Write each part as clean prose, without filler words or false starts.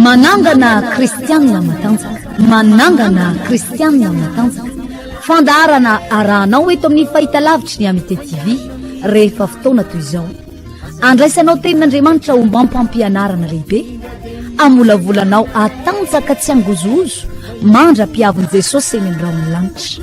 Manangana KRISTIANA matanjaka. Manangana KRISTIANA matanjaka. Fandaharana arahanao eto amin'ny fahitalavitry ny Amite TV rehefa fotoana toy izao. Andraisanao tenin'Andriamanitra ho mampampianarana lehibe. Amolavolanao atanjaka tsy angozozo mandra-piavon'i Jesosy eny amin'ny lanitra.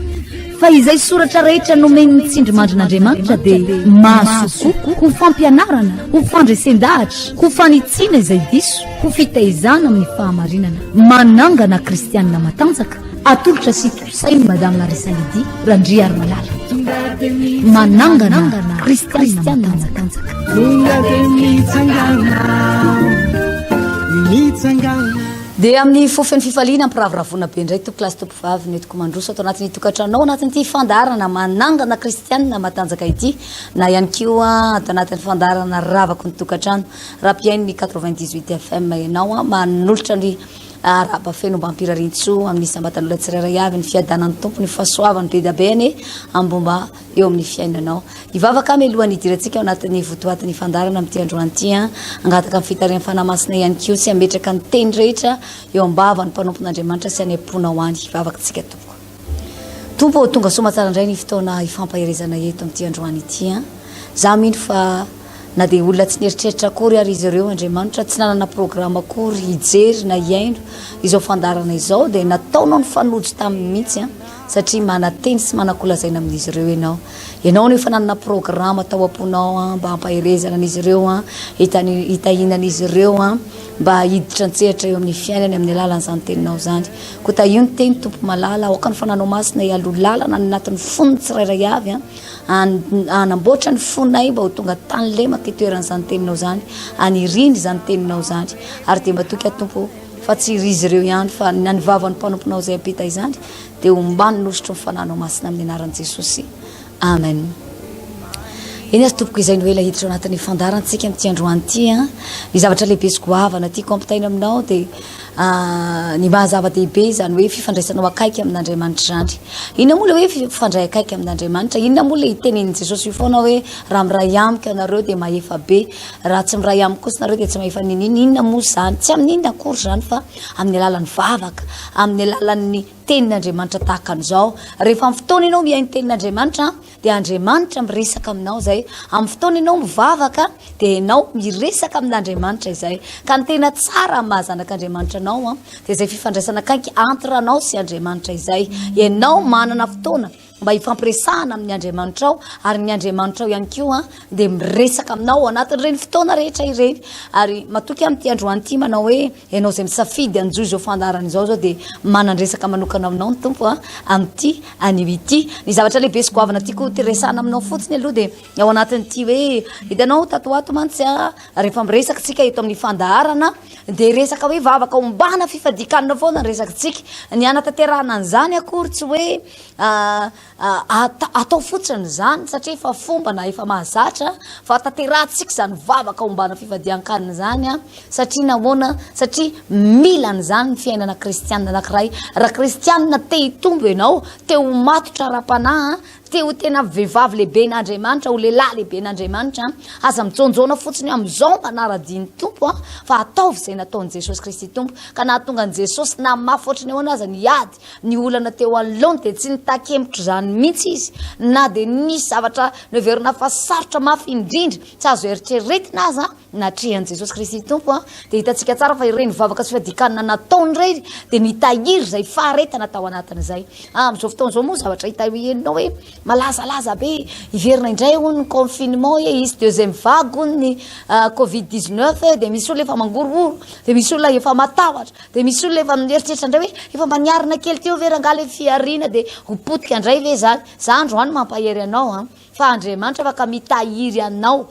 Fa izay soratra rehetra nomen'ny tsindrimandrin'Andriamanitra dia mahasoa ho fampianarana, ho fandresen-dahatra, ho fanitsiana izay diso, ho fitaizana amin'ny fahamarinana. Manangana KRISTIANA matanjaka. Atolotra sy tosainy Madame Larissa Lydie, RANDRIARIMALALA. Manangana KRISTIANA matanjaka. Dia amin'ny fofany fifaliana ampiravoravoana be indray tokolasy tompovavy netiko mandroso atao anatin'ny tokantranao anatin'ity fandarana manangana KRISTIANA matanjaka ity na ihany koa atao anatin'ny fandarana ravako ny tokantrano raha-piain'ny 98 FM ianao manolotra ny araba feno mba ampirarintso amin'ny sambatan'olona tsirairay avy ny fiadanan'ny tompo ny fahasoavany be dabeny ambomba eo amin'ny fiainanao. Ivavaka melohan'ny idirantsika ao anatin'ny votoatin'ny fandarana amin'ity androany ity angataka amin'ny fitarian'ny fanamasina ihany koa sy ametraka ny teny rehetra eo ambava ny mpanompon'Andriamanitra sy any-pona ho any ivavakatsika tompo. Tompo tonga soa matsara indray ny fotoana ifampaherezana eto amin'ity androany ity za mino fa na dia olona tsy nieritreritra akory ary izy ireo Andriamanitra tsy nanana programa akory hijery na hiaino izao fandarana izao dia nataonao ny fanojo tamin'ny mihitsy satria manateny sy manakolazaina amin'izy ireo ianao nefa nanana programa tao am-ponao mba hampaherezana an'izy ireo hitahinan'izy ireo mba hiditra antsehatra eo amin'ny fiainany amin'ny alalan'izany teninao zany ko ta io ny teny tompo malala aoka ny fananao masina hialo lalana ny anatin'ny fonony tsirairay avy anamboatra ny fonay mba ho tonga tany lemaka itoeran'izany teninao zany aniriny zany teninao zany ary dia mba toky tompo fa tsy izy ireo ihany fa nanivavan'ny mpanomponao zay apita izany dia ombany nosotro ny fananao masina amin'ny anaran'i Jesosy amen. Eny azy tompoko izay no ela hiditra anatin'ny fandarantsika amin'ity androany ity ny zavatra lehibe sy goavana tia kompitaina aminao dia ny mahazava-dehibe zany hoe fifandraisanao akaiky amin'Andriamanitra zany. Inona moa le hoe fifandray akaiky amin'Andriamanitra? Inona moa le hitenenin'i Jesosy foana hoe raha miray amiko ianareo dia mahefa be, raha tsy miray amiko kosa nareo dia tsy mahefa ninina. Inona moa zany? Tsy amin'inona akory zany fa amin'ny alalan'ny vavaka, amin'ny alalan'ny tenin'Andriamanitra tahaka an'izao. Rehefa amin'ny fotoana ianao miaino tenin'Andriamanitra dia Andriamanitra miresaka aminao zay. Amin'ny fotoana ianao mivavaka dia ianao miresaka amin'Andriamanitra izay. Ka ny tena tsara mahazanak'Andriamanitra anao dia izay fifandraisana akaiky entre anao sy Andriamanitra izay. Ianao manana fotoana mba hifampiresahana amin'ny Andriamanitra ao ary ny Andriamanitra ao ihany koa dia miresaka aminao anatin'ireny fotoana rehetra ireny. Ary matoky amin'ity androany ity manao hoe ianao izay misafidy anjo izao fandarana izao zao dia manandresaka manokana aminao ny tompo amin'ity an'ity ny zavatra lehibe sy goavana tiako tiresahana aminao fotsiny aloha dia ao anatin'ity hoe hitanao tatoato mantsy rehefa miresaka tsika eto amin'ny fandaharana dia resaka hoe vavaka ombana fifadikanina foana ny resakatsika ny anatanterahana an'izany akory tsy hoe atao fotsiny zany satria efa fomba na efa mahazatra fa taterahantsika zany vavaka ombana fifadian-kanina zany satria nahoana satria milany zany ny fiainana KRISTIANA anankiray. Raha KRISTIANA te hitombo ianao te ho matotra ara-panahy te ho tena vehivavy lehibe n'Andriamanitra ho lehilahy lehibe n'Andriamanitra aza mijonjona fotsiny amin'izao manara-diny tompo fa ataovy izay nataon'i Jesosy Kristy tompo ka nahatonga an'i Jesosy na mafy ohatrany ahoana aza niady ny olana teo anoloany dia tsy nitakembotra izany mihitsy izy na dia nisy zavatra noheverina fa sarotra mafy indrindra tsy azo eritreretina aza natrehan'i Jesosy Kristy tompo dia hitantsika tsara fa ireny vavaka sy fadikanina nataony reny dia nitahiry izay faharetana tao anatin'izay. Amin'izao fotoana izao moa zavatra hitahirinao hoe malazalaza be hiverina indray ho ny confinement izy deuxième vague ny Covid-19 dia misy olona efa mangororo dia misy olona efa matahotra dia misy olona efa mieritreritra indray hoe efa maniarina kely teo verangala fiariana dia ho potika indray ve zany za androany mampahery anao fa Andriamanitra afaka mitahiry anao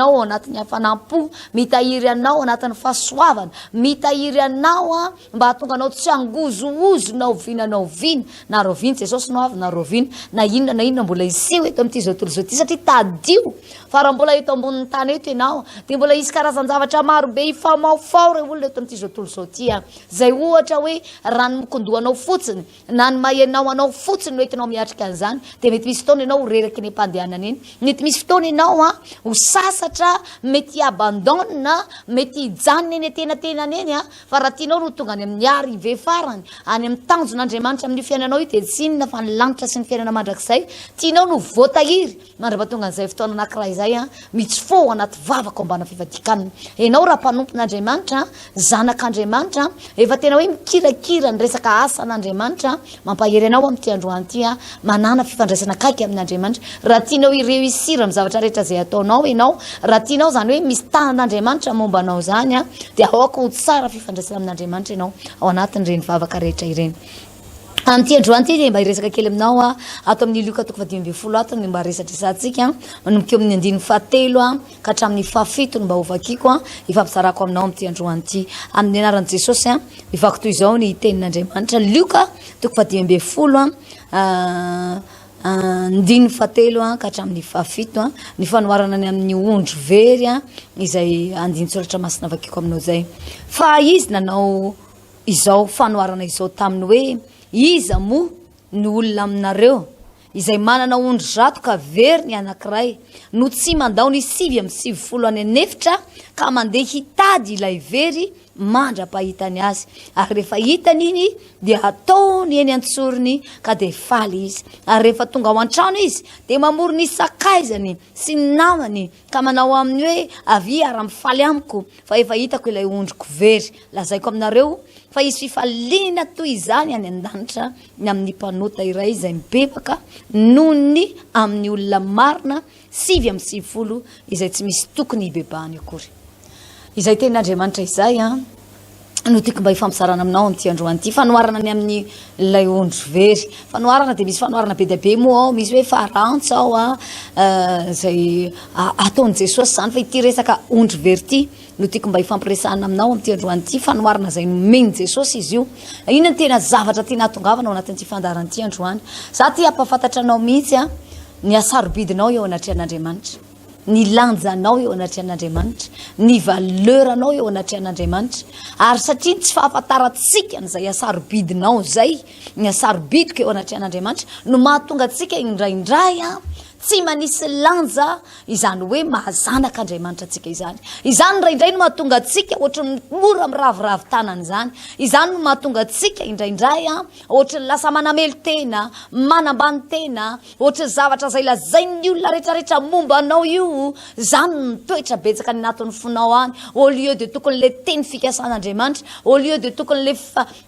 ao anatin'ny hafanampo, mitahiry anao anatin'ny fahasoavana, mitahiry anao mba hahatonga anao tsy angozoozo na ovinanao vina na rovina Jesosy no avy na rovina na inona mbola iseho eto amin'ity zao tontolo zao ity satria tadio fa raha mbola eto ambonin'ny tany eto ianao dia mbola isy karazan-javatra maro be ifamaofao ireo olona eto amin'ity zao tontolo zao ity zay ohatra hoe raha ny mokondohanao fotsiny na ny mahenao anao fotsiny no entinao miatrika an'izany dia mety misy fotoana ianao reraky ny mpandehanana iny mety misy fotoana ianao ho sasatra mety abandonna mety hijanona eny tena eny fa raha tianao no tonga any amin'ny arrivé farany any amin'ny tanjon'Andriamanitra amin'ny fiainanao io dia tsy inona fa ny lanitra sy ny fiainana mandrakizay tianao no voatahiry mandrapatonga an'izay fotoana anankiray izay mitsifo anaty vavaka ambana fivadikanana ianao raha mpanompon'Andriamanitra zanak'Andriamanitra efa tena hoe mikirakira ny resaka asan'Andriamanitra mampahery anao amin'ity androany ity manana fifandraisana akaiky amin'Andriamanitra raha tianao ireusir amin'ny zavatra rehetra izay ataonao ianao raha tianao zany hoe misy tanan'Andriamanitra momba anao zany dia aoka ho tsara fifandraisana amin'Andriamanitra ianao ao anatin'ireny vavaka rehetra ireny. Amin'ity androany ity dia mba hiresaka kely aminao ato amin'ny Luka 10:20 ato ny mba resadresantsika manomboka eo amin'ny 7 ka hatramin'ny 7 mba ovakiko ifampizarako aminao amin'ity androany ity amin'ny anaran'i Jesosy mivako toy izao ny tenin'Andriamanitra Luka 10:20 ndiny 7 ka hatramin'ny 7 ny fanoharana ny amin'ny ondro very izay andiny soratra masina vakiko aminao zay fa izy nanao izao fanoharana izao taminy hoe iza mo ny olona aminareo izay manana ondro zato ka very ny anankiray no tsy mandao ny 7:7 any anefitra ka mandeha hitady ilay very mandra-pahitany azy ary rehefa hitany iny dia ataony eny antsorony ka dia faly izy ary rehefa tonga ao an-trano izy dia mamory ny sakaizany sy ny namany ka manao aminy hoe avy ara-mifaly amiko fa efa hitako ilay ondroko very lazaiko aminareo fa izy fifaliana toy izany any an-danitra ny amin'ny mpanota iray izay mibebaka noho ny amin'ny olona marina 7:7 izay tsy misy tokony hibebahany akory izay tenin'Andriamanitra izay no tiako mba hifampizarana aminao amin'ity androany ity fanoharana ny amin'ny lay ondro very fanoharana dia misy fanoharana be dia be moa ao misy hoe farantsa ao zay ataon'i Jesosy zany fa ity resaka ondro very ity no tiako mba hifampiresahana aminao amin'ity androany ity fanoharana zay nomeny Jesosy izy io inona ny tena zavatra tena hatongavana ao anatin'ity fandaharan'ity androany za ty hampafantatra anao mihitsy ny asarobidinao eo anatrehan'Andriamanitra ny lanjanao eo anatrehan'Andriamanitra ny valeranao eo anatrehan'Andriamanitra ary satria tsy fahafantarantsika n'izay asarobidinao zay ny asarobidiko eo anatrehan'Andriamanitra no mahatonga antsika indraindray tsy manisy lanja izany hoe mahazanak'Andriamanitra antsika izany indraindray no mahatonga antsika ohatra ny mora miravoravo tanana izany izany no mahatonga antsika indraindray ohatra ny lasa manamelo tena manambany tena ohatra ny zavatra zay lazain'ny olona rehetrarehetra momba anao io zany ny toetra betsaka ny anatin'ny fonao any au lieu de tokony le teny fikasan'Andriamanitra au lieu de tokony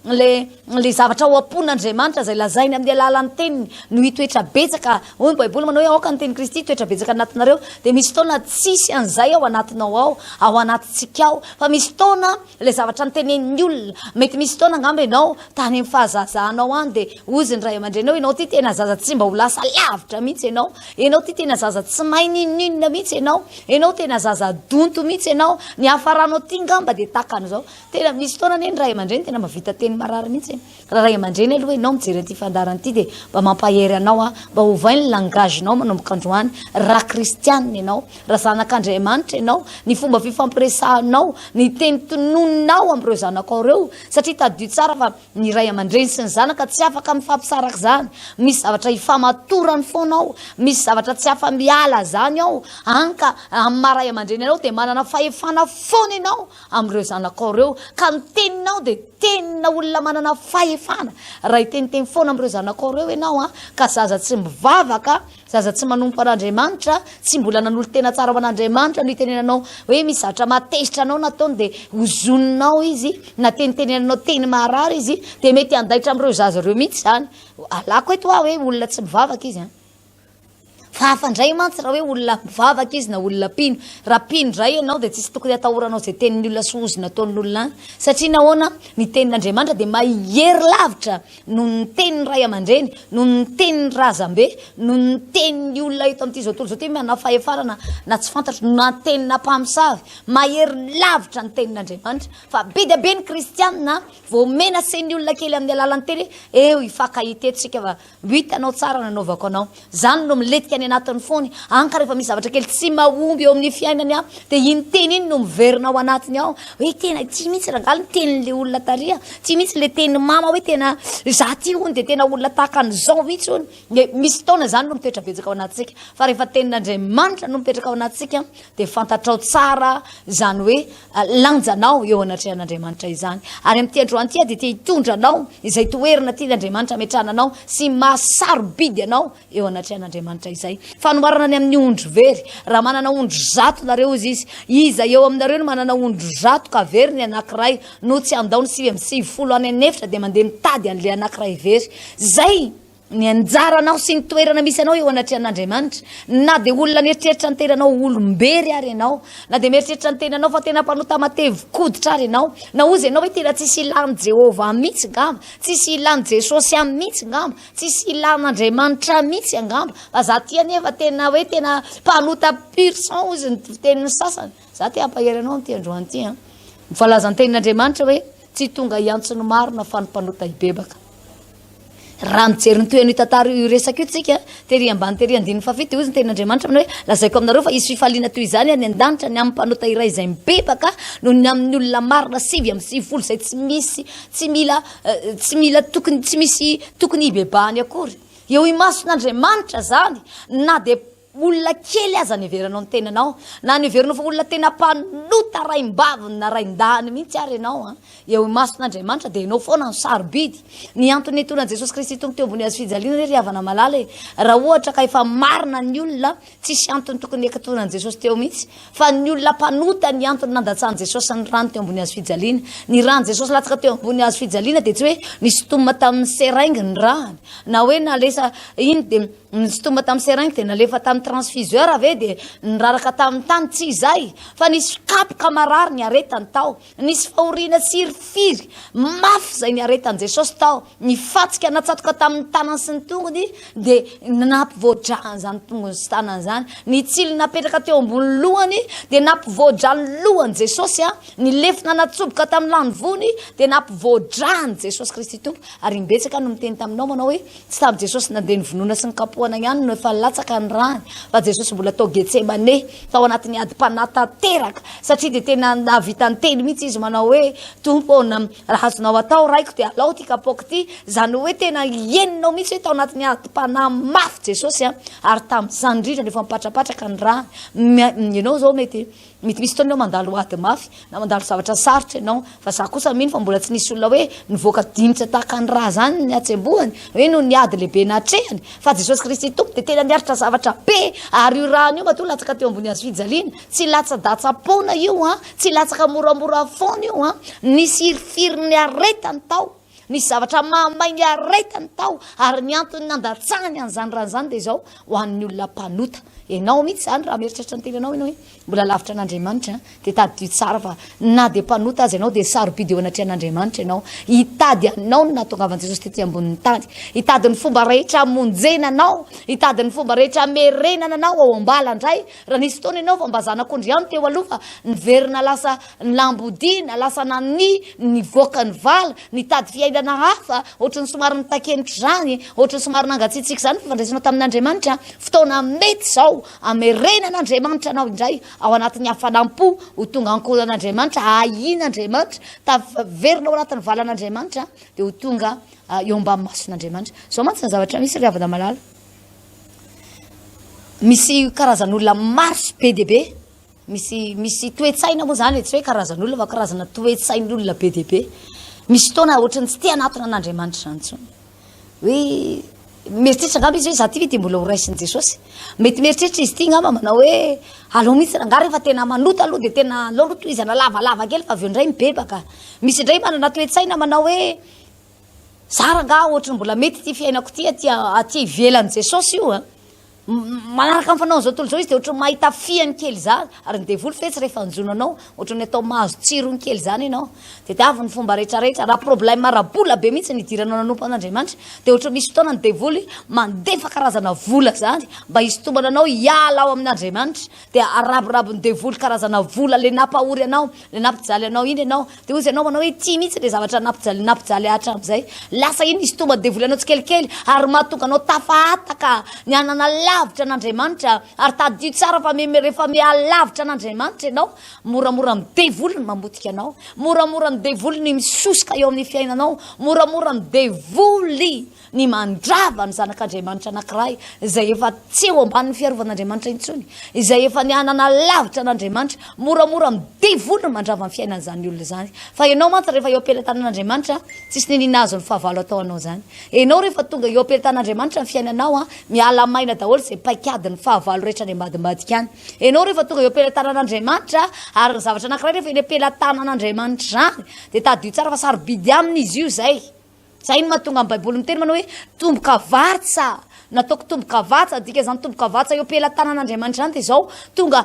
le zavatra ho ampon'Andriamanitra zay lazainy amin'ny alalan'ny teniny no hitoetra betsaka hoy ny Baiboly manao hoe aoka ny teny Kristy toetra betsaka anatinareo dia misy fotoana tsisy an'izay ao anatinao ao anatintsika ao fa misy fotoana le zavatra nytenen'ny olona mety misy fotoana angamba ianao tany amin'ny fahazazahanao any dia ozy ny ray aman-drenao ianao ty tena zaza tsy mba ho lasa lavitra mihitsy ianao ty tena zaza tsy mahay ninona mihitsy ianao tena zaza donto mihitsy ianao ny hafaranao ty ngamba dia takan'izao tena misy fotoana ny ray aman-dreny tena mavita teny marary mihitsy raha ray aman-dreny aloha ianao mijery an'ity fandaharana dia mba mampahery anao mba hovainy ny langagenao manomboka androany raha kristianina ianao raha zanak'Andriamanitra ianao ny fomba fifampiresahanao ny teny tononinao amin'ireo zanakao ireo satria tadio tsara fa ny ray aman-dreny sy ny zanaka tsy afaka mifampisaraka zany misy zavatra ifamatorany foanao misy zavatra tsy afa miala zany ao anka amin'ny maray aman-dreny ianao dia manana fahefana foana ianao amin'ireo zanakao ireo ka ny teninao dia tenina olona manana fahefana raha iteniteny foana amin'ireo zanakao ireo ianao ka zaza tsy mivavaka zaza tsy manompo an'Andriamanitra tsy mbola nanolo tena tsara ho an'Andriamanitra no itenenanao hoe misy zavatra matezitra anao nataony dia hozoninao izy na tenitenenanao teny marary izy dia mety andaitra amin'ireo zaza ireo mihitsy zany alako eto hoe olona tsy mivavaka izy fa afandray mantsy raha hoe olona mivavaka izy na olona pino raha pino dray ianao dia tsisy tokony atahoranao zay tenin'ny olona sy ozy nataon'olona any satria nahoana ny tenin'Andriamanitra dia mahery lavitra no ny tenin'ny ray aman-dreny no ny tenin'ny razambe no ny tenin'ny olona eto amin'ity zao tontolo zao ty manana fahefana na tsy fantatro na tenina mpamosavy mahery lavitra ny tenin'Andriamanitra fa be dia be ny kristianina vao mena sen'ny olona kely amin'ny alalan'ny teny eo ifakahitetsika fa hitanao tsara nanaovako anao zany no miletika fiaina anatiny fony anka rehefa misy zavatra kely tsy mahomby eo amin'ny fiainany dia iny teny iny no miverina ao anatiny ao hoe tena tsy mitsy rangaly ny tenin'le olona taria tsy mitsy le teny mama hoe tena za ty hony dia tena olona tahaka an'izao mitsy hony misy taona zany no mitoetra betsaka ao anatsika fa rehefa tenin'Andriamanitra no mipetraka ao anatsika dia fantatrao tsara zany hoe lanjanao eo anatrehan'Andriamanitra izany ary amin'ity androany ity dia tia hitondranao izay toerana tian'Andriamanitra ametrananao sy mahasarobidy anao eo anatrehan'Andriamanitra izay fanomarana ny amin'ny ondro very raha manana ondro zato nareo izy iza eo aminareo no manana ondro zato ka very ny anankiray no tsy andao ny 9 any anefitra dia mandeha mitady an'le anankiray very zay ny anjaranao sy ny toerana misy anao eo anatrehan'Andriamanitra na dia olona mieritreritra ny tenanao olombery ary ianao na dia mieritreritra ny tenanao fa tena mpanota matevi-koditra ary ianao na ozy ianao hoe tena tsisy ilany Jehovah mihitsy ngamba tsisy ilany Jesosy amin'ny mihitsy ngamba tsisy ilan'Andriamanitra mihitsy angamba fa za ty anefa tena hoe tena mpanota pur sang izy ny tenin'ny sasany za ty ampahery anao ny ty androany ty mifalaza ny tenin'Andriamanitra hoe tsy tonga iantsony marina fa ny mpanota ibebaka raha mijery ny toy tantara io resaka io tsika tery ambany tery andiny fafito izy ny tenin'Andriamanitra aminy hoe lazaiko aminareo fa isy fifaliana toy izany any an-danitra ny amin'ny mpanota iray izay mibebaka no ny amin'ny olona marina 7 zay tsy mila tokony tsy misy tokony ibebahany akory eo imason'Andriamanitra zany na dia olona kely aza ny everanao ny tenanao na ny everanao fa olona tena mpanota raim-baviny na rain-dahany mihitsy ary ianao eo imason'Andriamanitra dia ianao foana ny sarobidy ny antony tonan'i Jesosy Kristy tonga teo ambony hazo fijaliana hoe ry havana malala raha ohatra ka efa marina ny olona tsisy antony tokony ekatonan'i Jesosy teo mihitsy fa ny olona mpanota ny antony nandatsahan'i Jesosy ny rano teo ambony hazo fijaliana ny rano Jesosy latsaka teo ambony hazo fijaliana dia tsy hoe nisotoma tamin'ny seringy ny rano na hoe nalesa iny dia nisotoma tamin'ny seringy dia nalefa tamin'ny transfuseur ave dia niraraka tamin'ny tany tsy izay fa nisy kapoka marary ny aretany tao nisy fahoriana sirifiry mafy zay ny aretany Jesosy tao ny fatsika natsatoka tamin'ny tanany sy ny tongony dia nampivoadrany zany tongony sy tanany zany ny tsily napetraka teo ambony lohany dia nampivoadrany lohany Jesosy ny lefina natsoboka tamin'ny lanivony dia nampivoadrany Jesosy Kristy tompo ary mbetsaka no miteny taminao manao hoe tsy tamin'ny Jesosy nandeha ny vonoana sy ny kapohana ihany no efa latsaka ny rany fa Jesosy mbola tao Getsemane tao anatin'ny adi-panata teraka satria dia tena navita ny teny mihitsy izy manao hoe tompo raha azonao atao raiko dia alao ty kapoka ty zany hoe tena ieninao mihitsy hoe tao anatin'ny adi-pana mafy Jesosy ary tamin'izany indrindra rehefa mipatrapatraka ny rany ianao zao mety misy taona mandalo ady mafy na mandalo zavatra sarotra ianao fa za kosa mino fa mbola tsy nisy olona hoe nivoaka dinitra tahaka ny raha zany ny atsembohany hoe no ny ady lehibe natrehany fa Jesosy Kristy tompo dia tena niaritra zavatra be ary io rano io matoa latsaka teo ambony hazo fijaliana tsy latsa-datsapona io tsy latsaka moramora foana io ny sirifiry ny aretany tao nisy zavatra mahamay ny aretany tao ary ny antony nandatsahany an'izany raha zany dia zao ho an'ny olona mpanota ianao mihitsy zany raha mieritreritra ny tenanao ianao hoe mbola lavitra an'Andriamanitra dia tady tsara fa na dia mpanota azy ianao dia sarobidy eo anatrehan'Andriamanitra ianao hitady anao no nahatongavan'i Jesosy tetỳ ambonin'ny tany hitady ny fomba rehetra amonjena anao hitady ny fomba rehetra merenana anao ao ambalandray raha nisy fotoana ianao fa mba zanak'ondry ihany teo aloha fa niverina lasa lambodiana lasa nany nivoaka ny vala nitady fiainana hafa ohatrany somary nitakenitra zany ohatrany somary nangatsitsiaka zany fifandraisanao tamin'Andriamanitra fotoana mety zao amerenan'Andriamanitra anao indray ao anatin'ny hafanampo ho tonga ankoran'Andriamanitra ahian'Andriamanitra taverinao anatin'ny valan'Andriamanitra dia ho tonga eo ambany mason'Andriamanitra zao mantsy ny zavatra misy ry havana malala misy karazan'olona maro sy be dia be misy toetsaina moa zany tsy hoe karazan'olona fa karazana toetsain'olona be dia be misy fotoana ohatrany tsy tia anatona an'Andriamanitra zany tsony hoe mieritreritra angamba izy hoe za ty ve dia mbola ho raisin'i Jesosy mety mieritreritra izy ty ngamba manao hoe alao mihitsy rangaha rehefa tena manota aloha dia tena alao aloha toy izana lavalava kely fa avy eo indray mibebaka misy indray manana toetsaina manao hoe za rangaha ohatrany mbola mety ty fiainako ty aty ivelan'i Jesosy io manaraka amin'ny fanao zao tolo zao izy dia ohatrany mahita fiany kely zany ary ny devoly fetsy rehefa anjonanao ohatrany atao mahazo tsirony kely zany ianao dia tiavy ny fomba rehetrarehetra raha problème rabola be mihitsy nidiranao nanompo an'Andriamanitra dia ohatrany misy fotoana ny devoly mandefa karazana vola zany mba hisintomana anao hiala ao amin'Andriamanitra dia araborabo ny devoly karazana vola le nampahory anao le nampijaly anao iny ianao dia ozy ianao manao hoe ty mihitsy le zavatra nampijaly hatramin'izay lasa iny hisintomany devoly anao tsikelikely ary mahatonga anao tafahataka ny anana lavitra an'Andriamanitra ary tadio tsara fa rehefa mialavitra an'Andriamanitra ianao moramora midevolony mamotika anao moramora midevolony misosoka eo amin'ny fiainanao moramora midevoly ny mandrava ny zanak'Andriamanitra anankiray izay efa tsy eo ambanin'ny fiarovan'Andriamanitra intsony izay efa nianana lavitra an'Andriamanitra moramora midevoly ny mandrava ny fiainan'izany olona izany fa ianao mantsy rehefa eo am-pelantanan'Andriamanitra tsisy ninina azo ny fahavalo ataonao zany ianao rehefa tonga eo am-pelantan'Andriamanitra ny fiainanao miala maina daholo izay paikady ny fahavalo rehetra ny ambadimbadika any ianao rehefa tonga eo am-pelantanan'Andriamanitra ary ny zavatra anankiray rehefa eny am-pelantanan'Andriamanitra zany dia tadio tsara fa sarobidy amin'izy io zay no mahatonga amin'ny baiboly miteny manao hoe tombokavatsa nataoko tombokavatsa dika zany tombokavatsa eo am-pelantanan'Andriamanitra zany dia zao tonga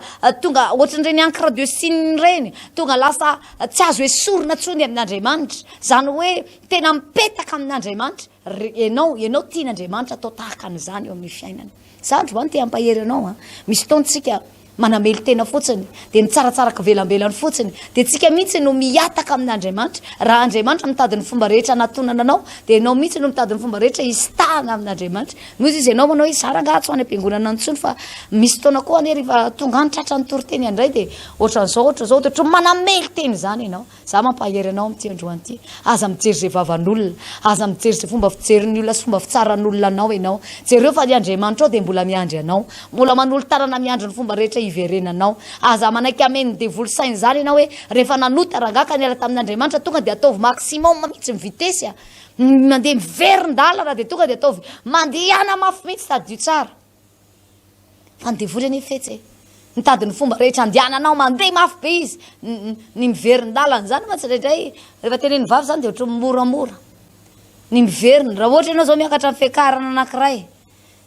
ohatran'ireny encre de signe reny tonga lasa tsy azo hoe sorona tsony amin'Andriamanitra zany hoe tena mipetaka amin'Andriamanitra ianao tian'Andriamanitra atao tahaka an'izany eo amin'ny fiainana zandro ho any te hampahery anao misy fotoantsika manamely tena fotsiny dia ny tsaratsaraka velambelany fotsiny dia tsika mihitsy no miataka amin'Andriamanitra raha Andriamanitra mitady ny fomba rehetra natonana anao dia ianao mihitsy no mitady ny fomba rehetra istahana amin'Andriamanitra mozy izy ianao manao hoe saranga tsy ho any am-piangonana antsony fa misy fotoana koa ane rehefa tonga any tratra ny toroteny andray dia ohatran'izao dia manamely teny zany ianao za mampahery anao amin'ity androany ity aza mijery zay vavan'olona aza mijery zay fomba fijerin'ny olona sy fomba fitsaran'olona anao ianao jereo fa ny Andriamanitra ao dia mbola miandry anao mbola manolo-tanana miandry ny fomba rehetra iverenanao aza manaiky ameny devoly sainy zany ianao hoe rehefa nanota rangaka niala tamin'Andriamanitra tonga dia ataovy maximum mihitsy ny vitesy mandeha miverin-dalana dia tonga dia ataovy mandehana mafy mihitsy tadio tsara fa ny devoly any fetsy mitady ny fomba rehetra andehananao mandeha mafy be izy ny miverin-dalana zany matsiraidray rehefa teneny vavy zany dia ohatra moramora ny miverina raha ohatra ianao zao miakatra ny fiakarana anankiray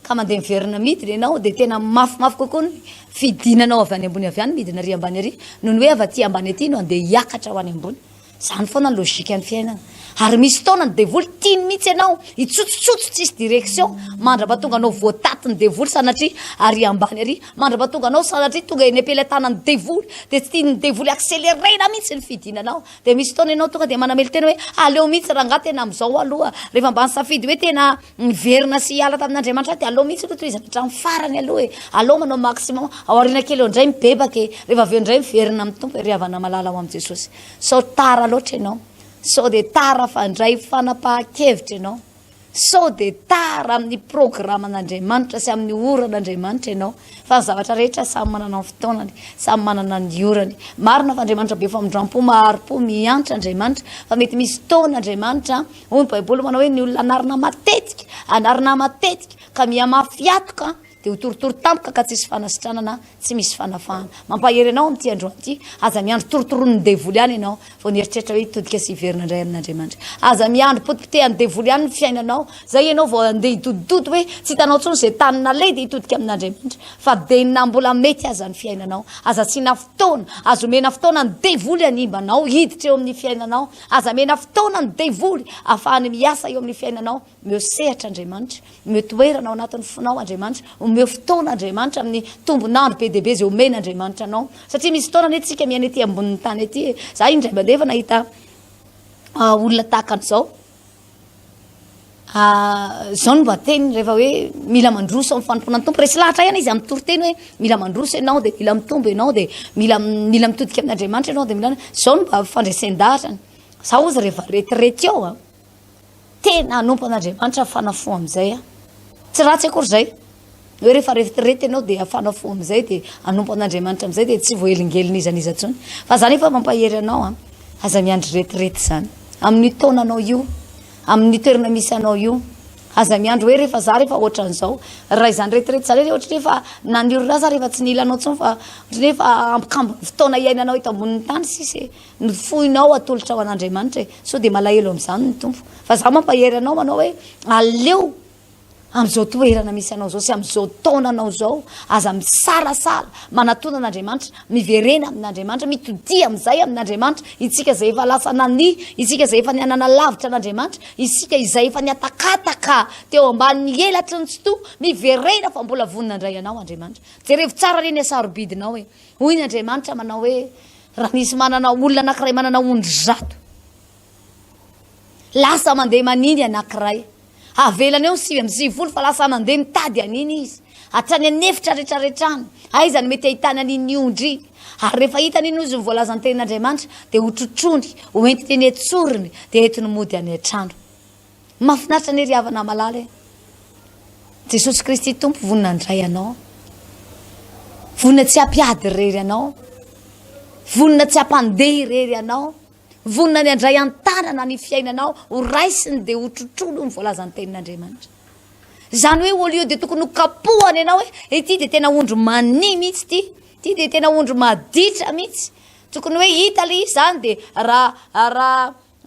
ka mandeha miverina midina ianao dia tena mafimafy kokoa ny fidinanao avy any ambony avy any midina ry ambany ary noho ny hoe avy aty ambany aty no andeha hiakatra ho any ambony zany foana ny logika ny fiainana ary misy fotoana ny devoly tiany mihitsy ianao hitsotsitsotso tsisy direction mandrapatonga anao voataty ny devoly sanatria ary ambany ary mandrapatonga anao sanatria tonga eny am-pelantanany devoly dia tsy tiany devoly accélérena mihitsy ny fidinanao dia misy fotoana ianao tonga dia manamely tena hoe aleo mihitsy raha nga tena amin'izao aloha rehefa ambany safidy hoe tena miverina sy hiala tamin'Andriamanitra dia aleo mihitsy aloha toizana hatramin'ny farany aloha aleo manao maximum aoriana kely eo indray mibebaka rehefa avy eo indray miverina amin'ny tompo ry havana malala ho amin'i Jesosy sao tara loatra ianao sao dia tara fandray fanapahan-kevitra ianao sao dia tara amin'ny programan'Andriamanitra sy amin'ny oran'Andriamanitra ianao fa ny zavatra rehetra samy manana ny fotoanany samy manana ny orany marina fa Andriamanitra be famindram-po maharo-po miantra Andriamanitra fa mety misy fotoana Andriamanitra hoy ny baiboly manao hoe ny olona anarina matetika ka miamafiatoka dia hotorotoro tampoka ka tsisy fanasitranana tsy misy fanafahana mampahery anao amin'ity androany ity aza miandro torotoron'ny devoly ihany ianao vao nieritreritra hoe hitodika sy hiverina indray amin'Andriamanitra aza miandro potipotehany devoly ihany ny fiainanao zay ianao vao andeha hidodododo hoe tsy hitanao tsony izay tany nalay dia hitodika amin'Andriamanitra fa denina mbola mety aza ny fiainanao aza tsina fotoana azo mena fotoana ny devoly animbanao hiditra eo amin'ny fiainanao aza mena fotoana ny devoly ahafahany miasa eo amin'ny fiainanao meo sehatra Andriamanitra meo toerana ao anatin'ny fonao Andriamanitra meo fotoana Andriamanitra amin'ny tombonandro be dehibe zay omena Andriamanitra anao satria misy fotoana ane tsika miaina ety ambonin'ny tany ety za indray mandeha efa nahita olona tahaka an'izao zao no mba teny rehefa hoe mila mandroso amin'ny fanomponan'ny tompo resy lahatra ihany izy amin'ny toroteny hoe mila mandroso ianao dia mila mitombo ianao dia mila mitodika amin'Andriamanitra ianao dia mila zao no mba fandraisan-dahatra za ozy rehefa retirety eo tena hanompo an'Andriamanitra fanafo amin'izay tsy ratsy akory zay hoe rehefa retirety ianao dia hafanafo amin'izay dia hanompo an'Andriamanitra amin'izay dia tsy voahelingelin'iza tsony fa za nefa mampahery anao aza miandry retirety zany amin'ny taonanao io amin'ny toerana misy anao io aza miandro hoe rehefa za rehefa ohatran'izao raha izany retirety zany hoe ohatra nefa naniorona za rehefa tsy nilanao tsony fa ohatra nefa ampikambony fotoana iainanao ito ambonin'ny tany sisy nofoinao atolotra ao an'Andriamanitra sao dia malahelo amin'izany ny tompo fa za mampahery anao manao hoe aleo amin'izao toerana misy anao zao sy amin'izao taonanao zao aza misalasala manatona an'Andriamanitra miverena amin'Andriamanitra mitodia amin'izay amin'Andriamanitra itsika izay efa lasa nani isika izay efa nianana lavitra an'Andriamanitra isika izay efa niatakataka teo ambanin'ny elatry ny tsy to miverena fa mbola vonina indray anao Andriamanitra jerevo tsara reny asarobidinao hoe hoy ny Andriamanitra manao hoe raha nisy manana olona anankiray manana ondry zato lasa mandeha maniny anankiray avelany eo 7 fa lasa mandeha mitady aniny izy hatrany anefitra rehetrarehetrany aizany mety ahitana an'iny ondry ary rehefa hitan'iny izy mivolaza ny tenin'Andriamanitra dia hotrotrony hoenty teny antsorony dia entiny mody any an-trano. Mahafinaritra ny ry havana malala Jesosy Kristy tompo vonina andray anao, vonina tsy hampiady rery anao, vonina tsy hampandeha rery anao, vonina ny andray an-tanana ny fiainanao ho raisiny dia hotrotrony mivolaza ny tenin'Andriamanitra. Zany hoe au lieu de tokony ho kapohany ianao hoe ity dia tena ondro mania mihitsy ity dia tena ondro maditra mihitsy, tokony hoe hita le izy zany dia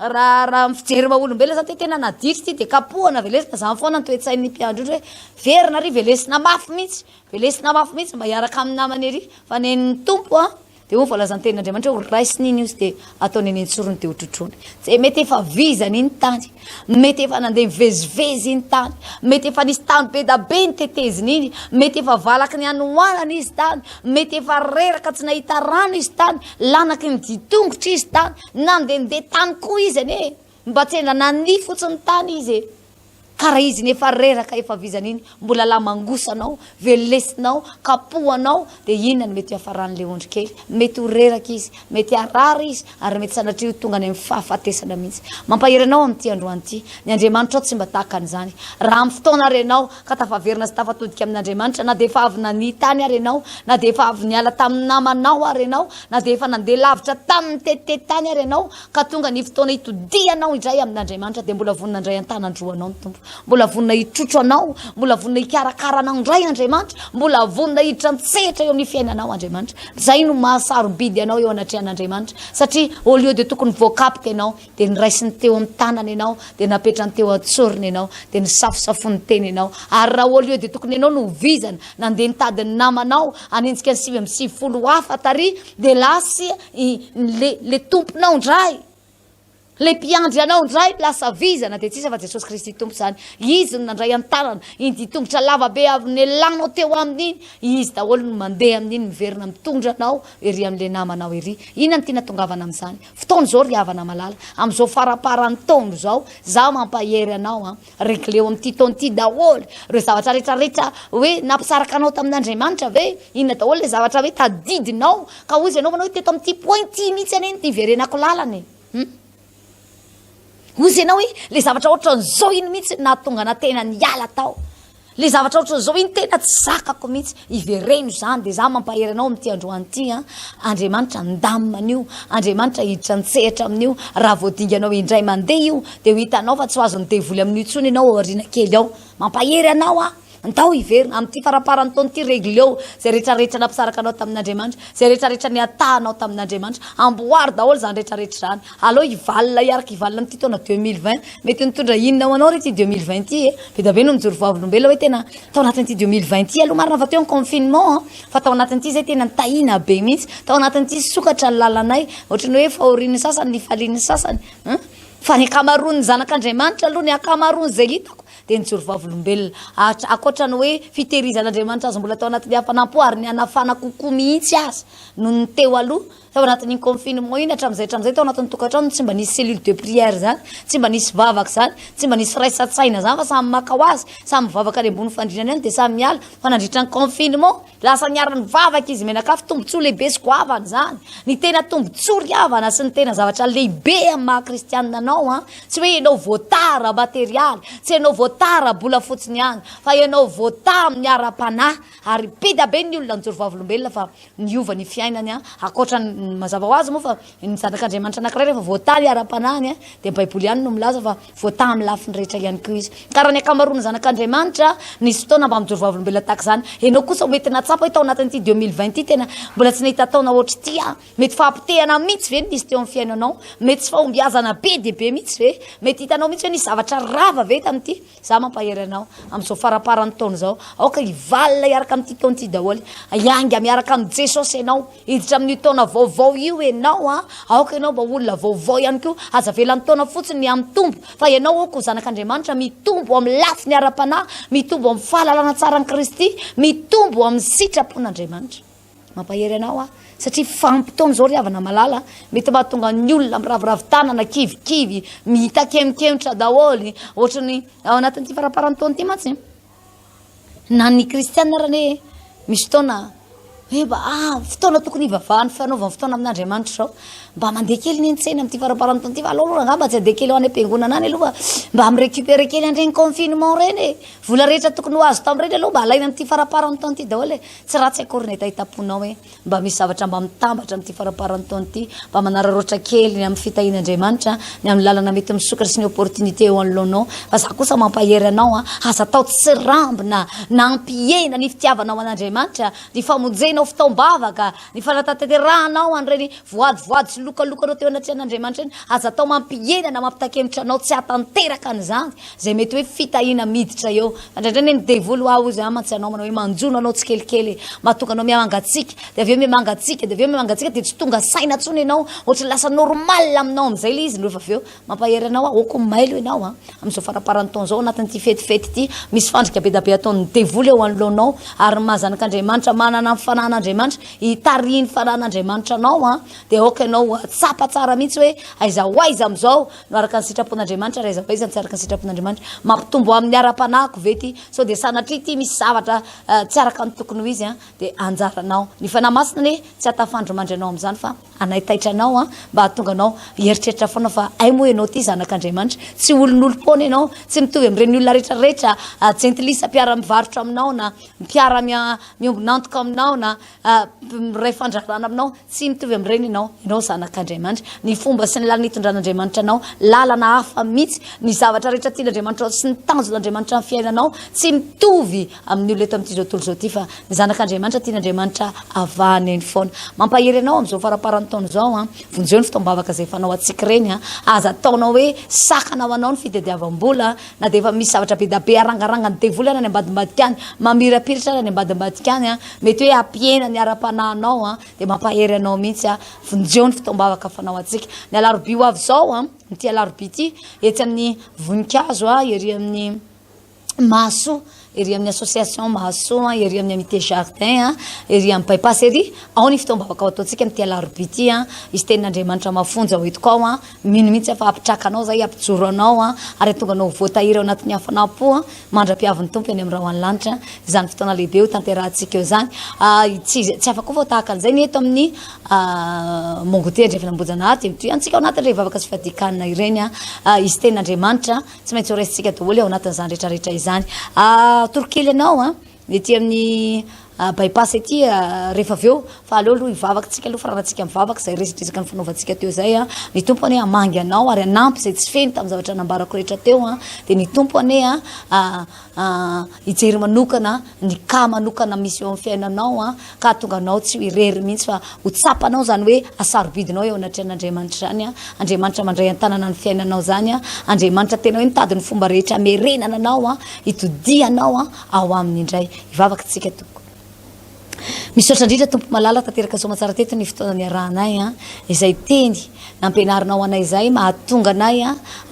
raha fijery maha-olombelona zany tena naditra ity dia kapohana velesina zany foana ny toe-tsain'ny mpiandro hoe verina ry velesina mafy mihitsy mba hiaraka amin'ny namany ery fa nen'ny tompo dia ho voalazany tenin'Andriamanitra ho raisiny iny izy dia ataony eny antsorony dia hotrotrony. Zay mety efa vizany iny tany, mety efa nandeha mivezivezy iny tany, mety efa nisy tany be da be ny teteziny iny, mety efa valaky ny anohanana izy tany, mety efa reraka tsy nahita rano izy tany, lanaky ny ditongotra izy tany, nandehandeha tany koa izy ane mba tsy enda nany fotsiny tany izy karaha izy nefa reraka efa vizany iny mbola lamangosanao, velesinao, kapohanao dia inona ny mety hafaran'le ondry kely, mety ho reraka izy, mety harary izy ary mety sanatria ho tonga any amin'ny fahafatesana mihitsy. Mampaheranao amin'ity androany ity, ny Andriamanitra ao tsy mba tahaka an'izany. Raha amin'ny fotoana arenao ka tafaverina sy tafatodika amin'Andriamanitra, na dia efa avy nany tany arenao, na dia efa avy niala tamin'ny namanao arenao, na dia efa nandeha lavitra tamin'ny tetitany arenao ka tonga ny fotoana hitodianao indray amin'Andriamanitra dia mbola vonina indray an-tanandroanao ny tompo, mbola vonina hitrotro anao, mbola vonina hikarakara anao indray Andriamanitra, mbola vonina hiditra antsehatra eo amin'ny fiainanao Andriamanitra. Zay no mahasarobidy anao eo anatrehan'Andriamanitra satria au lieu de tokony voakapoka ianao dia niraisiny teo amin'ny tanana ianao dia napetrany teo antsorony ianao dia nisafosafony teny ianao. Ary raha au lieu de tokony ianao no hovizana nandeha nitadiny namanao anenjika ny 50 hafa tary dia lasy le tomponao indray, le mpiandry anao indray lasa vizana dia tsisa fa Jesosy Kristy tompo zany. Izy no nandray an-tanana iny ditongotra lavabe avy nelanao teo amin'iny, izy daholo no mandeha amin'iny miverina mitondra anao ery amin'le namanao ery. Inona ny tiana tongavana amin'izany? Fotoana izao ry havana malala, amin'izao faraparan'ny taona izao, za mampahery anao regleo amin'ity taona ity daholo ireo zavatra rehetrarehetra hoe nampisaraka anao tamin'Andriamanitra ve, inona daholo le zavatra hoe tadidinao ka hozy ianao manao hoe teto amin'ity point ity mihitsy ane ny verenako lalany hozy ianao hoe le zavatra ohatran'izao iny mihitsy nahatonga na tena niala tao, le zavatra ohatran'izao iny tena tsy zakako mihitsy ivereno zany. Dia za mampahery anao amin'ity androany ity Andriamanitra ndamina io, Andriamanitra hiditra ntsehatra amin'io. Raha voadinganao indray mandeha io dia ho hitanao fa tsy ho azony devoly amin'io intsony ianao ao aoriana kely ao. Mampahery anao ndao iverina amin'ity faraparany taona ity regleo zay rehetrarehetra nampisaraka anao tamin'Andriamanitra, zay rehetrarehetra niatahanao tamin'Andriamanitra, amboary daholo zany rehetrarehetra zany. Aleo hivalina hiaraka hivalina amin'ity taona 2020 mety nitondra inona ho anao ry ity 2020 ity be da be no mijoro vavolombelona hoe tena tao anatin'ity 2020 ity aloha marina fa teo ny confinement fa tao anatin'ity zay tena nitahina be mihitsy, tao anatin'ity sokatra ny lalanay ohatrany hoe fahorian'ny sasany nifalian'ny sasany fa ny akamaroan'ny zanak'Andriamanitra aloha ny akamaroany zay hitako dia nijoro vavolombelona akoatrany hoe fitehirizan'Andriamanitra azy mbola tao anatin'ny hafanampoary ny anafana kokoa mihitsy azy no ny teo aloha tao anatin'ny confinement iny hatramin'izay tao anatin'ny tokantrano tsy mba nisy cellule de prière zany, tsy mba nisy vavaka zany, tsy mba nisy raisa-tsaina zany fa samy maka ho azy, samy mivavaka any ambony fandrinany any dia samy miala fa nandritra ny confinement lasa niarany vavaka izy menakafo tombotsoa lehibe sy goavana zany. Ny tena tombotsoa ry havana sy ny tena zavatra lehibe amin'ny maha kristianina anao tsy hoe ianao voatara materialy, tsy ianao voatara bola fotsiny ihany fa ianao voatara amin'ny ara-panahy. Ary be da be ny olona nijoro vavolombelona fa niova ny fiainany akoatra mazava ho azy moa fa ny zanak'Andriamanitra anankiray rehefa voatara ara-panahiny dia baiboly ihany no milaza fa voatara amin'ny lafiny rehetra ihany koa izy. Karaha ny akamaroany zanak'Andriamanitra nisy fotoana mba mijoro vavolombelona tahaka izany. Ianao kosa mety natsapa hoe tao anatin'ity 2020 tena mbola tsy nahita taona ohatry ity mety fahampitehana mihitsy ve nisy teo amin'ny fiainanao, mety tsy fahombiazana be dia be mihitsy ve, mety hitanao mihitsy hoe nisy zavatra rava ve tamin'ity. Za mampahery anao amin'izao faraparan'ny taona izao aoka hivalina hiaraka amin'ity taona ity daholo, hianga miaraka amin'ny Jesosy ianao hiditra amin'ny taona vaovao io ianao aoka ianao mba olona vaovao ihany koa aza velan'ny taona fotsiny amin'ny tombo fa ianao aoko zanak'Andriamanitra mitombo amin'ny lafiny ara-panahy, mitombo amin'ny fahalalana tsara ny Kristy, mitombo amin'ny sitrapon'Andriamanitra. Mampahery anao satria fampitaona zao ry havana malala mety mahatonga ny olona miraviravy tanana kivikivy mihita kemikemitra daholo ohatrany ao anatin'ity faraparan'ny taona ity matsy na ny kristiana rane misy fotoana fotoana tokony ivavahany fanaovany fotoana amin'Andriamanitra zao mba mandeha kely niantsena amin'ity faraparany tonty aloha ngamba tsy andeha kely ho any am-piangonana any aloha mba mirécupérer kely andregny confinement reny vola rehetra tokony ho azo tam'ireny aloha mba alaina amin'ity faraparany tonty daholo tsy ratsy akory ny ahitaponao hoe mba misy zavatra mba mitambatra amin'ity faraparany tonty mba manararoatra kely ny amin'ny fitahin'Andriamanitra ny amin'ny lalana mety misokatra sy ny opportunité eo anoloanao fa za kosa mampahery anao aza atao tsy rambina na ampihena ny fitiavanao an'Andriamanitra ny famonjenao fitaombavaka ny fanatanterahana an'ireny voadivoady sy lokalokanao teo anaty an'Andriamanitra eny aza atao mampihena na mampitakemitra anao tsy hatanteraka an'izany zay mety hoe fitahina miditra eo andraindray ny devoly ao izy mantsy anao manao hoe manjono anao tsy kelikely mahatonga anao miamangatsika de aveo miamangatsika de aveo miamangatsika de tsy tonga saina tsony ianao ohatry lasa normal aminao am'izay le izy rehefa aveo mampahery anao oko mailo ianao am'izao faraparany taona zao anatin'ity fetifety ity misy fandrika be da be ataon'ny devoly eo anoloanao ary mahazanak'Andriamanitra manana fanan'Andriamanitra itariny fanan'Andriamanitra anao de oka anao tsapa tsara mihitsy hoe aiza hoaiza am'izao no araka ny sitrapon'Andriamanitra aiza hoaiza tsy araka ny sitrapon'Andriamanitra mampitombo amin'ny ara-panahiko ve ty so de sanatria ty misy zavatra tsy araka ny tokony ho izy de anjaranao ny fanahy masina ne tsy atafandro mandry anao am'izany fa anaitaitra anao mba hatonga anao hieritreritra foana fa ay moa ianao ty zanak'Andriamanitra tsy olon'olom-pony ianao tsy mitovy amin'ireny olona rehetrarehetra jentilisa mpiara mivarotra aminao na mpiara miombonantoka aminao na ray fandrarana aminao tsy mitovy amin'ireny ianao zanak'Andriamanitra ny fomba sy ny lalana hitondran'Andriamanitra anao lalana hafa mihitsy ny zavatra rehetra tian'Andriamanitra sy ny tanjon'Andriamanitra amin'ny fiainanao tsy mitovy amin'ny olona eto amin'ity zao tontolo zao ty fa ny zanak'Andriamanitra tian'Andriamanitra avahany eny foana mampahery anao am'izao faraparany taona zao vonjeo ny fitaombavaka zay fanao atsika reny aza ataonao hoe sakanao anao ny fitadiavam-bola na de efa misy zavatra be da be arangaranga ny devoly any ambadimbadika any mamirapiritra any ambadimbadika any mety hoe ampiena ny ara-panahinao de mampahery anao mihitsy vonjeo ny fitaombavaka fanao atsika ny alaroby ho avy zao nyty alaroby ty etsy amin'ny voninkazo ery amin'ny maso ery amin'ny association mahasoa ery amin'ny amité jardin ery amin'ny bypass ery ao ny fitaombavaka ataotsika amin'ity alaroby ty izy tenin'Andriamanitra mafonja hoitiko ao mino mihitsy fa apitraka anao zay apijoro anao ary atonga anao voatahiry ao anatin'ny hafanapo mandra-piavin'ny tompo eny amin'ny raha hoany lanitra izany fotoana lehibe ho tanterahantsika eo zany tsy afaka koa tahaka an'izay ny eto amin'ny mongote andrefanambojanaty mitoy antsika ao anatin'ny revavaka sy fadikanina ireny izy tenin'Andriamanitra tsy maintsy ho raisitsika daholo ao anatin'izany rehetrarehetra izany torokely anao mety amin'ny bypass ety rehefa aveo fa aleo aloha ivavaka tsika aloha fararatsika mivavaka zay resadresaka ny fanaovantsika teo zay ny tompony amangy anao ary anampy zay tsy feny tamin'ny zavatra nambarako rehetra teo de ny tompony hijery manokana ny ka manokana misy eo amin'ny fiainanao ka tonga anao tsy hirery mihitsy fa ho tsapanao zany hoe asarobidinao eo anaty an'Andriamanitra zany Andriamanitra mandray an-tanana ny fiainanao zany Andriamanitra tena hoe nitady ny fomba rehetra merenana anao hitodianao ao amin'ny indray ivavaka tsika toko misaotra indrindra tompo malala tanteraka zao matsara teto ny fotoana niarahanay izay teny nampianarinao anay zay mahatonga anay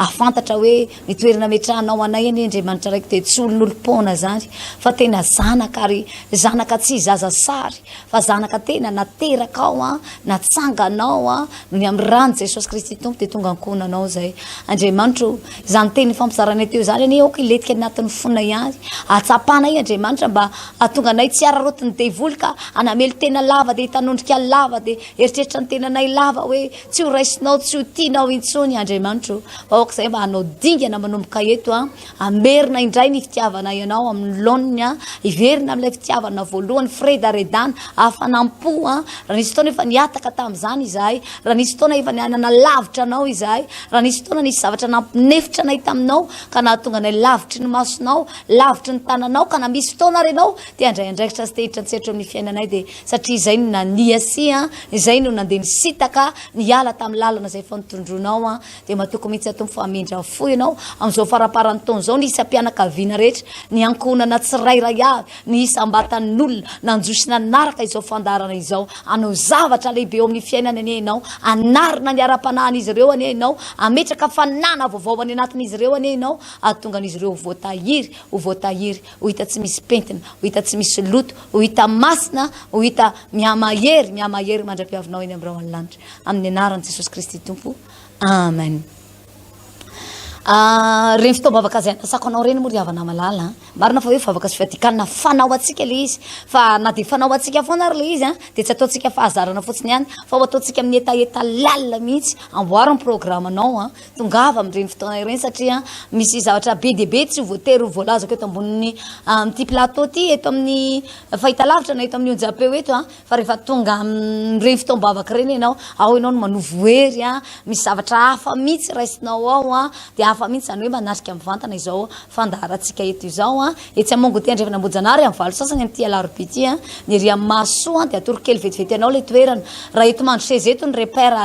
afantatra hoe nitoerana metrahanao anay any Andriamanitra raiky de tsy olon'olom-pona zany fa tena zanaka ary zanaka tsy zaza sary fa zanaka tena nateraka ao natsanganao ny amin'ny rano Jesosy Kristy tompo de tonga ankonanao zay Andriamanitra zany teny fampizaranay teo zany any ok letika anatin'ny fona ihany atsapanay Andriamanitra mba atonga anay tsy ararotiny devoly ka anamely tena lava de hitanondrika lava de eritreritra ny tenanay lava hoe tsy ho raisinao tsy ho tianao intsony Andriamanitra fa ok zay mba hanao dingana manomboka eto amerina indray ny fitiavana ianao amin'ny laoniny iverina amin'ilay fitiavana voalohany fredaredana afanampo raha nisy fotoana efa niataka tamin'izany izahay raha nisy fotoana efa nianana lavitra anao izahay raha nisy fotoana nisy zavatra nampinefitra anay taminao ka nahatonga anay lavitry ny masonao lavitry ny tananao ka na misy fotoana renao de andray andraikitra sy tehitra ntsehatra amin'ny fiainanay de satria izay no naniasy izay no nandeha nisitaka niala tamin'ny lalana zay fanitondronao de matoko mihitsy atompo fa amindra foy ianao am'izao faraparany taona zao ny isa mpianakaviana rehetra ny ankonana tsirairay avy ny isa ambatan'olona nanjosina naraka izao fandarana izao anao zavatra lehibe eo amin'ny fiainana any ianao anarina ny ara-panahiny ireo any ianao ametraka fanana vaovao any anatin'izy ireo any ianao atonga an'izy ireo ho voatahiry ho hita tsy misy pentina ho hita tsy misy loto ho hita masina ho hita miamahery mandra-piavinao eny amin'ny raha hoany lanitra amin'ny anaran'i Jesosy Kristy tompo amen Reny fitaombavaka zay antasako anao reny moa ry havana malala marina fa hoe vavaka sy fiadikanina fanao atsika le izy fa na de fanao atsika foana ary le izy de tsy ataontsika fahazarana fotsiny ihany fa ataontsika amin'ny etaeta lalina mihitsy amboariny programanao tongava amin'ireny fotoana ireny satria misy zavatra be dia be tsy voatery voalazako eto ambonin'ny ty plateau ty eto amin'ny fahitalavitra na eto amin'ny onjapeo eto fa rehefa tonga amin'ireny fitaombavaka reny ianao ao ianao no manovo hery misy zavatra hafa mihitsy raisinao ao de hafa mihitsy zany hoe manarika mivantana izao fandaharatsika eto izao etsy amongo ty andrevana ambojanary amin'ny valo sasany amin'ny ty alarobia ty ny ery amin'ny masoa de atorokely vetivety anao le toerana raha eto mandroseza eto ny repère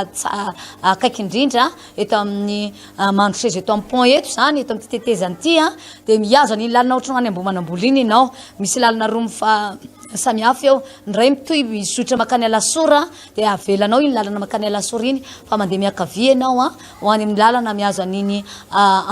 akaiky indrindra eto amin'ny mandroseza eto amin'ny pont eto zany eto amin'ny tetezany ty de mihazo an'iny lalina ohatrany any ambomanamboly iny ianao misy lalina roa mifa samy hafa eo ndray mitoy mizotra makany alasora de avelanao iny lalana makany alasora iny fa mandeha miakavia ianao ho any amin'ny lalana mihazo an'iny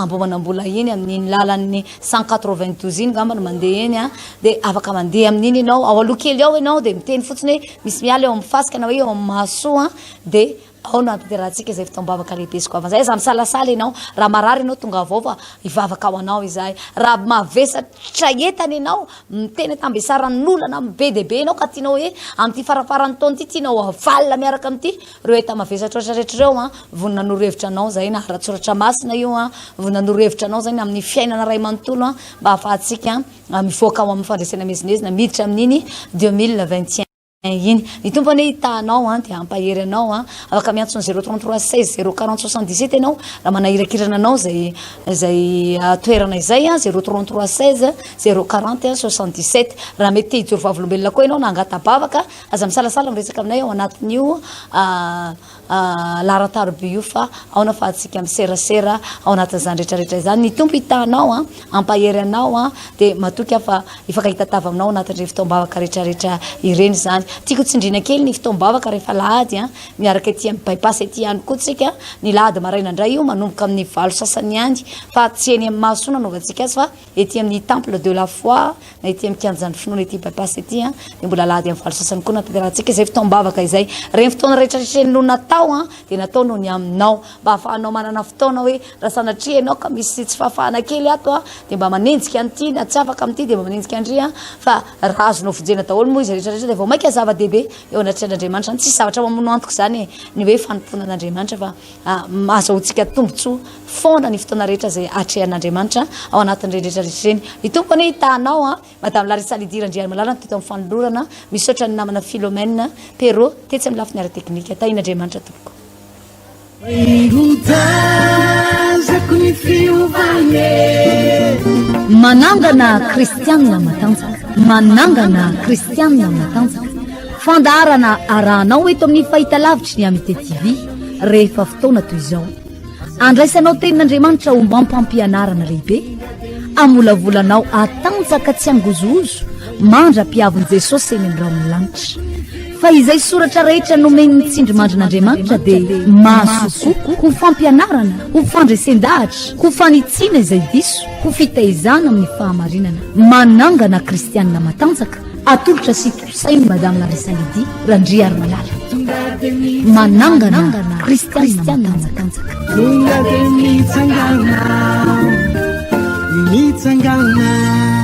ambomanambola iny amin'iny lalan'ny 192 iny ngamba no mandeha eny de afaka mandeha amin'iny ianao ao aloha kely ao ianao de miteny fotsiny hoe misy miala eo amin'ny fasika na hoe eo amin'ny masoa de ao no ampiterahantsika izay fitaombavaka lehibe sy goavana zay za misalasala ianao raha marary ianao tonga avao fa hivavaka ao anao izay raha mavesatra entana ianao miteny tambesaran'olana be dia be ianao ka tianao hoe amin'ity farafaran'ny taona ity tianao avalina miaraka amin'ity reo eta mavesatra oatra rehetra reo vonina norohevitra anao zay na haratsoratra masina io vonina norohevitra anao zay amin'ny fiainana ray manontolo mba ahafahantsika mivoaka ao amin'ny fandresena mezinezina miditra amin'iny 2021 iny ny tompony hitanao de ampahery anao afaka miantsony 033 16 040 77 ianao raha manahirakirana anao zay toerana izay 033 16 040 77 raha mety hijoro vavolombelona koa ianao na angatabavaka aza misalasala miresaka aminay ao anatin'io laratarbia io fa ao na fahatsika miserasera ao anatin'izany rehetrarehetra izany ny tompo hitanao ampahery anao de matoky fa ifaka hitatava aminao anatin'ireny fitaombavaka rehetrarehetra ireny zany tiako tsindrina kely ny fitaombavaka rehefa lahady miaraka ety amin'ny bypass ety ihany koa tsika ny lahady maraina indray io manomboka amin'ny valo sasany andy fa tsy eny amin'ny masoa nanaovantsika azy fa ety amin'ny temple de la foi na ety amin'ny kianjan'ny finoana ety bypass ety de mbola lahady amin'ny valo sasany koa natanterantsika izay fitaombavaka izay reny fotoana rehetrarehetra no natao de natao no ny aminao mba afahanao manana fotoana hoe raha sanatria ianao ka misy tsy fahafahana kely ato de mba manenjika an'ity na tsy afaka amin'ity de mba manenjika andria fa raha azonao fojena daholo moa izy rehetrarehetra de vao maika zava-dehibe eo anatr'Andriamanitra tsy zavatra mamono antoka zany ny hoe fanomponan'Andriamanitra fa azahoantsika tombotsoa foana ny fotoana rehetra zay atrehan'Andriamanitra ao anatin'ireny rehetrarehetra ireny ny tompony hitanao madame Larissa Lydie RANDRIARIMALALA teto amin'ny fanolorana misaotra ny namana Philomène Pero tetsy amin'ny lafiny ara-teknika tahin'Andriamanitra tompoko manangana kristianina matanjaka manangana kristianina matanjaka fandaharana arahanao eto amin'ny fahitalavitry ny Amite TV rehefa fotoana toy izao andraisanao tenin'Andriamanitra ho mampampianarana lehibe amolavolanao atanjaka tsy angozozo mandra-piavin' Jesosy eny amin'ny lanitra fa izay soratra rehetra nomeny mitsindry mandrin'Andriamanitra dia mahasoko ho fampianarana ho fandresen-dahatra ho fanitsiana izay diso ho fitaizana amin'ny fahamarinana manangana kristianina matanjaka atolotra sy tosainy madame Larissa Lydie RANDRIARIMALALA manangana kristianina matanjaka mitsangana